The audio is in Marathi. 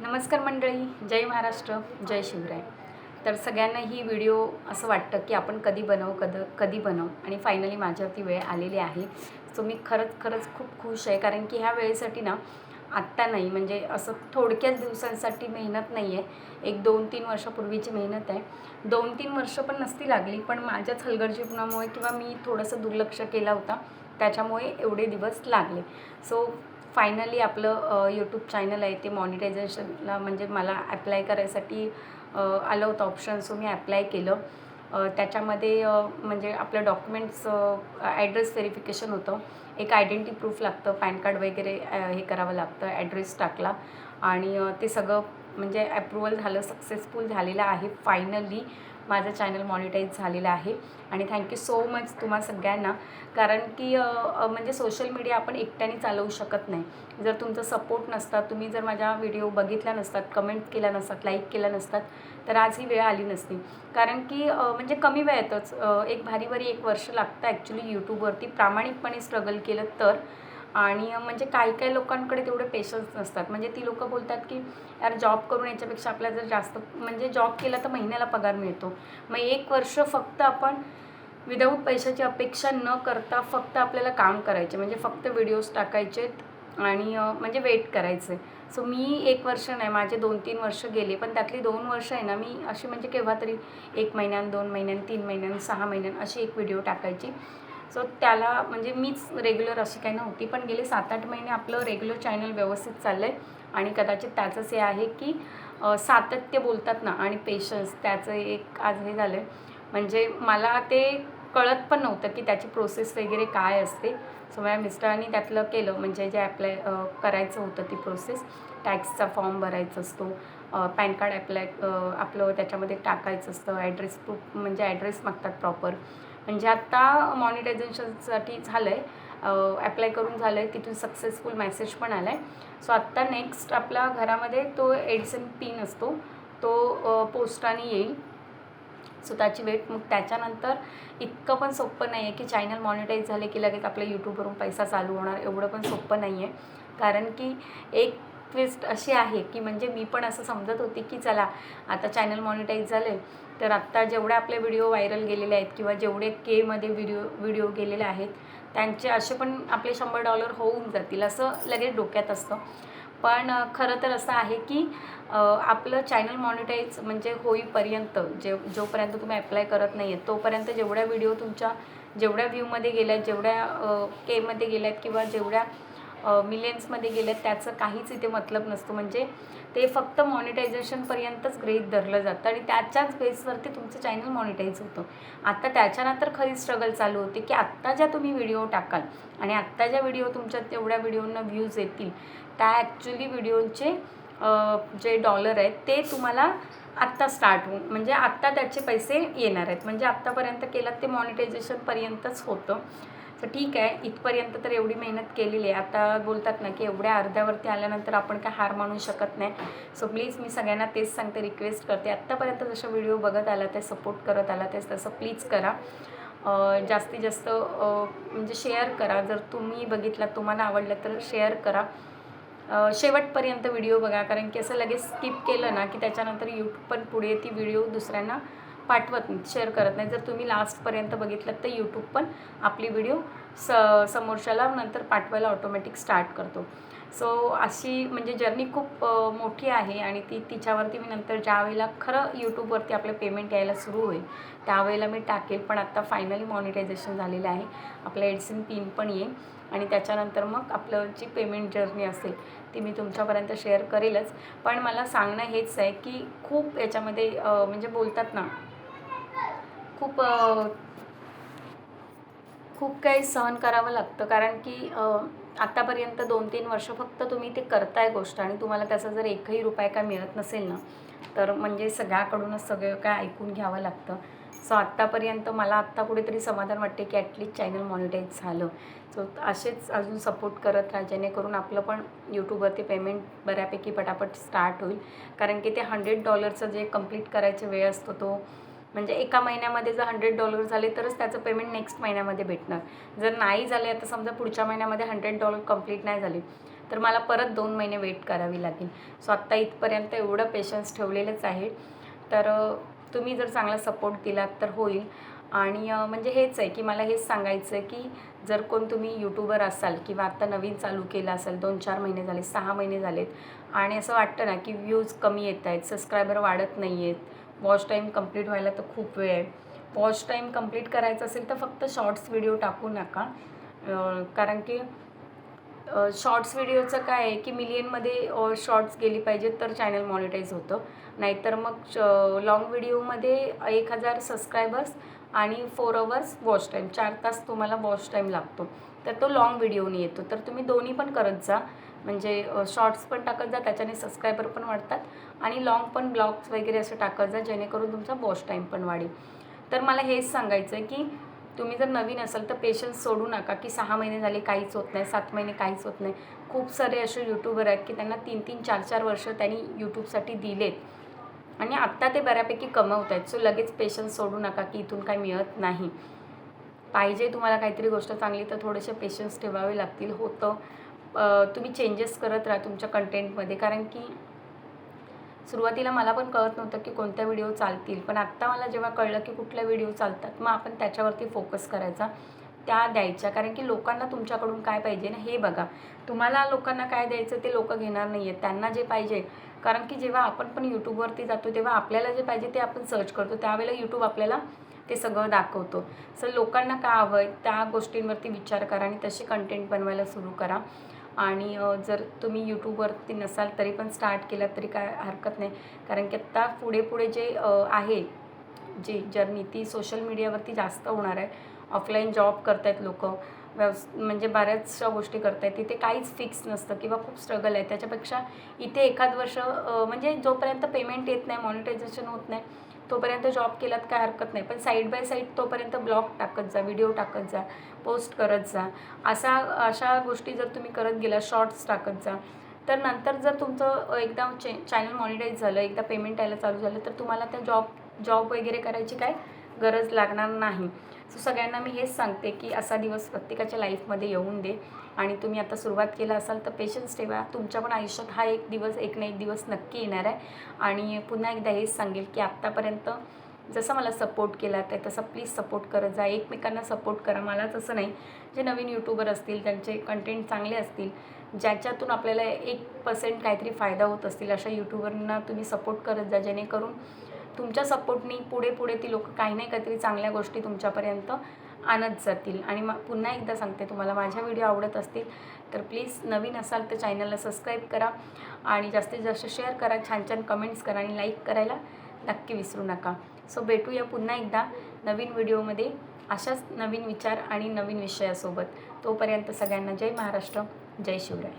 नमस्कार मंडळी, जय महाराष्ट्र, जय शिवराय. तर सगळ्यांना ही व्हिडिओ असं वाटतं की आपण कधी बनवू आणि फायनली माझ्यावरती वेळ आलेली आहे. सो मी खरंच खूप खुश आहे, कारण की ह्या वेळेसाठी ना आत्ता नाही, म्हणजे असं थोडक्याच दिवसांसाठी मेहनत नाही आहे. एक 2-3 वर्षापूर्वीची मेहनत आहे. 2-3 वर्ष पण नसती लागली, पण माझ्याच हलगर्जीपणामुळे किंवा मी थोडंसं दुर्लक्ष केला होता, त्याच्यामुळे एवढे दिवस लागले. सो फायनली आपलं यूट्यूब चॅनल आहे ते मॉनिटायझेशनला म्हणजे मला ॲप्लाय करायसाठी आलं होतं ऑप्शन. सो मी ॲप्लाय केलं. त्याच्यामध्ये म्हणजे आपलं डॉक्युमेंट्स ॲड्रेस व्हेरिफिकेशन होतं, एक आयडेंटिटी प्रूफ लागतं, पॅन कार्ड वगैरे हे करावं लागतं. ॲड्रेस टाकला आणि ते सगळं म्हणजे ॲप्रुव्हल झालं, सक्सेसफुल झालेलं आहे. फायनली माझं चॅनल मॉनिटाईज झालेलं आहे आणि थँक्यू सो मच तुम्हा सगळ्यांना. कारण की म्हणजे सोशल मीडिया आपण एकट्याने चालवू शकत नाही. जर तुमचा सपोर्ट नसता, तुम्ही जर माझ्या व्हिडिओ बघितल्या नसतात, कमेंट केल्या नसतात, लाईक केल्या नसतात, तर आज ही वेळ आली नसती. कारण की म्हणजे कमी वेळेतच एक भारी 1 वर्ष लागतं ॲक्च्युली यूट्यूबवरती प्रामाणिकपणे स्ट्रगल केलं तर. आणि म्हणजे काही लोकांकडे तेवढे पेशन्स नसतात. म्हणजे ती लोकं बोलतात की यार जॉब करून याच्यापेक्षा आपल्याला जर जास्त म्हणजे जॉब केला तर महिन्याला पगार मिळतो. मग 1 वर्ष फक्त आपण विदाऊट पैशाची अपेक्षा न करता फक्त आपल्याला काम करायचे, म्हणजे फक्त व्हिडिओज टाकायचे आणि म्हणजे वेट करायचे. सो मी 1 वर्ष नाही, माझे 2-3 वर्ष गेले, पण त्यातली 2 वर्ष आहे ना मी अशी म्हणजे केव्हा तरी 1 महिन्यानं, 2 महिन्यानं, 3 महिन्यानं, 6 महिन्यानं अशी एक व्हिडिओ टाकायची. सो त्याला म्हणजे मीच रेग्युलर अशी काही नव्हती, पण गेले 7-8 महिने आपलं रेग्युलर चॅनल व्यवस्थित चाललं आहे. आणि कदाचित त्याचंच हे आहे की सातत्य बोलतात ना आणि पेशन्स, त्याचं एक आज हे झालं आहे. म्हणजे मला ते कळत पण नव्हतं की त्याची प्रोसेस वगैरे काय असते. सो माझ्या मिस्टरांनी त्यातलं केलं, म्हणजे जे ॲप्लाय करायचं होतं ती प्रोसेस. टॅक्सचा फॉर्म भरायचा असतो, पॅन कार्ड आपलं त्याच्यामध्ये टाकायचं असतं, ॲड्रेस प्रूफ म्हणजे ॲड्रेस मागतात प्रॉपर. म्हणजे आत्ता मॉनिटायझेशनसाठी झालं आहे, ॲप्लाय करून झालं आहे, तिथून सक्सेसफुल मेसेज पण आला आहे. सो आत्ता नेक्स्ट आपल्या घरामध्ये तो एडिसन पिन असतो, तो पोस्टाने येईल. सो त्याची वेट. मग त्याच्यानंतर इतकं पण सोपं नाही आहे की चॅनल मॉनिटाईज झाले की लगेच आपल्या यूट्यूबवरून पैसा चालू होणार, एवढं पण सोपं नाही आहे. कारण की एक ट्विस्ट अशी आहे की म्हणजे मी पण असं समजत होती की चला आता चॅनल मॉनिटाईज झाले तर आत्ता जेवढे आपले व्हिडिओ व्हायरल गेलेले आहेत किंवा जेवढे केमध्ये व्हिडिओ गेलेले आहेत त्यांचे असे पण आपले $100 होऊन जातील असं लगेच डोक्यात असतं. पण खरं तर असं आहे की आपलं चॅनल मॉनिटाईज म्हणजे होईपर्यंत जोपर्यंत तुम्ही ॲप्लाय करत नाही आहे तोपर्यंत जेवढ्या व्हिडिओ तुमच्या जेवढ्या व्ह्यूमध्ये गेल्या आहेत, जेवढ्या केमध्ये गेल्या आहेत किंवा जेवढ्या मिलियन्समध्ये गेले आहेत, त्याचं काहीच इथे मतलब नसतो. म्हणजे ते फक्त मॉनिटायझेशनपर्यंतच गृहीत धरलं जातं आणि त्याच्याच बेसवरती तुमचं चॅनल मॉनिटाईज होतं. आता त्याच्यानंतर खरी स्ट्रगल चालू होते की आत्ता ज्या तुम्ही व्हिडिओ टाकाल आणि आत्ता ज्या व्हिडिओ तुमच्या तेवढ्या व्हिडिओंना व्ह्यूज येतील त्या ॲक्च्युली व्हिडिओचे जे डॉलर आहेत ते तुम्हाला आत्ता स्टार्ट होऊन म्हणजे आत्ता त्याचे पैसे येणार आहेत. म्हणजे आत्तापर्यंत केलं ते मॉनिटायझेशनपर्यंतच होतं. तर ठीक आहे, इथपर्यंत तर एवढी मेहनत केलेली आहे. आता बोलतात ना की एवढ्या अर्ध्यावरती आल्यानंतर आपण काय हार मानू शकत नाही. सो प्लीज मी सगळ्यांना तेच सांगते, रिक्वेस्ट करते, आत्तापर्यंत जसं व्हिडिओ बघत आला ते सपोर्ट करत आला तेच तसं प्लीज करा. जास्तीत जास्त म्हणजे शेअर करा. जर तुम्ही बघितला तुम्हाला आवडलं तर शेअर करा. शेवटपर्यंत व्हिडिओ बघा, कारण की असं लगेच स्किप केलं ना की त्याच्यानंतर यूट्यूब पण पुढे ती व्हिडिओ दुसऱ्यांना पाठवत नाही, शेअर करत नाही. जर तुम्ही लास्टपर्यंत बघितलं तर यूट्यूब पण आपली व्हिडिओ समोरच्याला नंतर पाठवायला ऑटोमॅटिक स्टार्ट करतो. सो अशी म्हणजे जर्नी खूप मोठी आहे आणि तिच्यावरती मी नंतर ज्यावेळेला खरं यूट्यूबवरती आपलं पेमेंट यायला सुरू होईल त्यावेळेला मी टाकेल. पण आत्ता फायनली मॉनिटायझेशन झालेलं आहे, आपलं एडिसन पिन पण येईल आणि त्याच्यानंतर मग आपलं जी पेमेंट जर्नी असेल ती मी तुमच्यापर्यंत शेअर करेलच. पण मला सांगणं हेच आहे की खूप याच्यामध्ये म्हणजे बोलतात ना खूप खूप काही सहन करावं लागतं. कारण की आत्तापर्यंत 2-3 वर्ष फक्त तुम्ही ते करताय गोष्ट आणि तुम्हाला त्याचा जर एकही रुपया काय मिळत नसेल ना तर म्हणजे सगळ्याकडूनच सगळं काय ऐकून घ्यावं लागतं. सो आत्तापर्यंत मला आत्ता कुठेतरी समाधान वाटते की ॲटलीस्ट चॅनल मॉनिटाईज झालं. सो असेच अजून सपोर्ट करत राहा, जेणेकरून आपलं पण यूट्यूबवरती पेमेंट बऱ्यापैकी पटापट स्टार्ट होईल. कारण की ते $100 जे कंप्लीट करायचा वेळ असतो तो म्हणजे एका महिन्यामध्ये जर $100 झाले तरच त्याचं पेमेंट नेक्स्ट महिन्यामध्ये भेटणार. जर नाही झाले, आता समजा पुढच्या महिन्यामध्ये $100 कंप्लीट नाही झाले तर मला परत 2 महिने वेट करावी लागेल. सो आत्ता इथपर्यंत एवढं पेशन्स ठेवलेलंच आहे. तर तुम्ही जर चांगला सपोर्ट दिलात तर होईल. आणि म्हणजे हेच आहे की मला हेच सांगायचं आहे की जर कोण तुम्ही यूट्यूबर असाल किंवा आत्ता नवीन चालू केलं असेल, 2-4 महिने झाले, 6 महिने झालेत आणि असं वाटतं ना की व्ह्यूज कमी येत आहेत, सबस्क्रायबर वाढत नाही आहेत, वॉच टाईम कंप्लीट व्हायला तर खूप वेळ आहे. वॉच टाईम कंप्लीट करायचं असेल तर फक्त शॉर्ट्स व्हिडिओ टाकू नका. कारण की शॉर्ट्स व्हिडिओचं काय आहे की मिलियनमध्ये शॉर्ट्स गेली पाहिजेत तर चॅनल मॉनिटाईज होतं. नाहीतर मग लाँग व्हिडिओमध्ये 1000 सबस्क्रायबर्स आणि 4 अवर्स वॉच टाईम, 4 तास तुम्हाला वॉच टाईम लागतो. तर तो लाँग व्हिडिओने येतो. तर तुम्ही दोन्ही पण करत जा. म्हणजे शॉर्ट्स पण टाकत जा, त्याच्याने सबस्क्रायबर पण वाढतात आणि लाँग पण ब्लॉग्स वगैरे असं टाकत जा, जेणेकरून तुमचा वॉच टाईम पण वाढेल. तर मला हेच सांगायचं आहे की तुम्ही जर नवीन असाल तर पेशन्स सोडू नका की 6 महिने झाले काहीच होत नाही, 7 महिने काहीच होत नाही. खूप सारे असे यूट्यूबर आहेत की त्यांना 3-3, 4-4 वर्ष त्यांनी यूट्यूबसाठी दिलेत आणि आत्ता ते बऱ्यापैकी कमवत आहेत. सो लगेच पेशन्स सोडू नका की इथून काही मिळत नाही. पाहिजे तुम्हाला काहीतरी गोष्ट चांगली तर थोडेसे पेशन्स ठेवावे लागतील. होतं तुम्ही चेंजेस करत राहा तुमच्या कंटेंटमध्ये. कारण की सुरुवातीला मला पण कळत नव्हतं की कोणत्या व्हिडिओ चालतील, पण आत्ता मला जेव्हा कळलं की कुठल्या व्हिडिओ चालतात मग आपण त्याच्यावरती फोकस करायचा, त्या द्यायच्या. कारण की लोकांना तुमच्याकडून काय पाहिजे ना हे बघा. तुम्हाला लोकांना काय द्यायचं ते लोकं घेणार नाही आहेत, त्यांना जे पाहिजे. कारण की जेव्हा आपण पण यूट्यूबवरती जातो तेव्हा आपल्याला जे पाहिजे ते आपण सर्च करतो, त्यावेळेला यूट्यूब आपल्याला ते सगळं दाखवतो. सो लोकांना काय हवं आहे त्या गोष्टींवरती विचार करा आणि तसे कंटेंट बनवायला सुरू करा. आणि जर तुम्ही यूट्यूबवरती नसाल तरी पण स्टार्ट केलं तरी काय हरकत नाही. कारण की आत्ता पुढे जे आहे जी जर्नी ती सोशल मीडियावरती जास्त होणार आहे. ऑफलाईन जॉब करत आहेत लोकं, म्हणजे बऱ्याचशा गोष्टी करत आहेत. तिथे काहीच फिक्स नसतं किंवा खूप स्ट्रगल आहे. त्याच्यापेक्षा इथे एखाद वर्ष म्हणजे जोपर्यंत पेमेंट येत नाही, मॉनिटायझेशन होत नाही, तोपर्यंत जॉब केलात काय हरकत नाही. पण साईड बाय साईड तोपर्यंत ब्लॉग टाकत जा, व्हिडिओ टाकत जा, पोस्ट करत जा. अशा गोष्टी जर तुम्ही करत गेला, शॉर्ट्स टाकत जा, तर नंतर जर तुमचं एकदा चॅनल मॉनिटाईज झालं, एकदा पेमेंट यायला चालू झालं, तर तुम्हाला त्या जॉब वगैरे करायची काय गरज लागणार नाही. सो सगळ्यांना मी हेच सांगते की असा दिवस प्रत्येकाच्या लाईफमध्ये येऊन दे. आणि तुम्ही आता सुरुवात केलं असाल तर पेशन्स ठेवा. तुमच्या पण आयुष्यात हा एक ना एक दिवस नक्की येणार आहे. आणि पुन्हा एकदा हेच सांगेल की आत्तापर्यंत जसं मला सपोर्ट केला आहे तसं प्लीज सपोर्ट करत जा, एकमेकांना सपोर्ट करा. मलाच असं नाही, जे नवीन यूट्यूबर असतील त्यांचे कंटेंट चांगले असतील, ज्याच्यातून आपल्याला 1% काहीतरी फायदा होत असतील, अशा यूट्यूबरना तुम्ही सपोर्ट करत जा, जेणेकरून तुमच्या सपोर्टनी पुढे ती लोकं काही नाही काहीतरी चांगल्या गोष्टी तुमच्यापर्यंत आणत जातील. आणि मग पुन्हा एकदा सांगते, तुम्हाला माझ्या व्हिडिओ आवडत असतील तर प्लीज नवीन असाल तर चॅनलला सबस्क्राईब करा आणि जास्तीत जास्त शेअर करा, छान कमेंट्स करा आणि लाईक करायला नक्की विसरू नका. सो भेटूया पुन्हा एकदा नवीन व्हिडिओमध्ये अशाच नवीन विचार आणि नवीन विषयासोबत. तोपर्यंत सगळ्यांना जय महाराष्ट्र, जय शिवराय.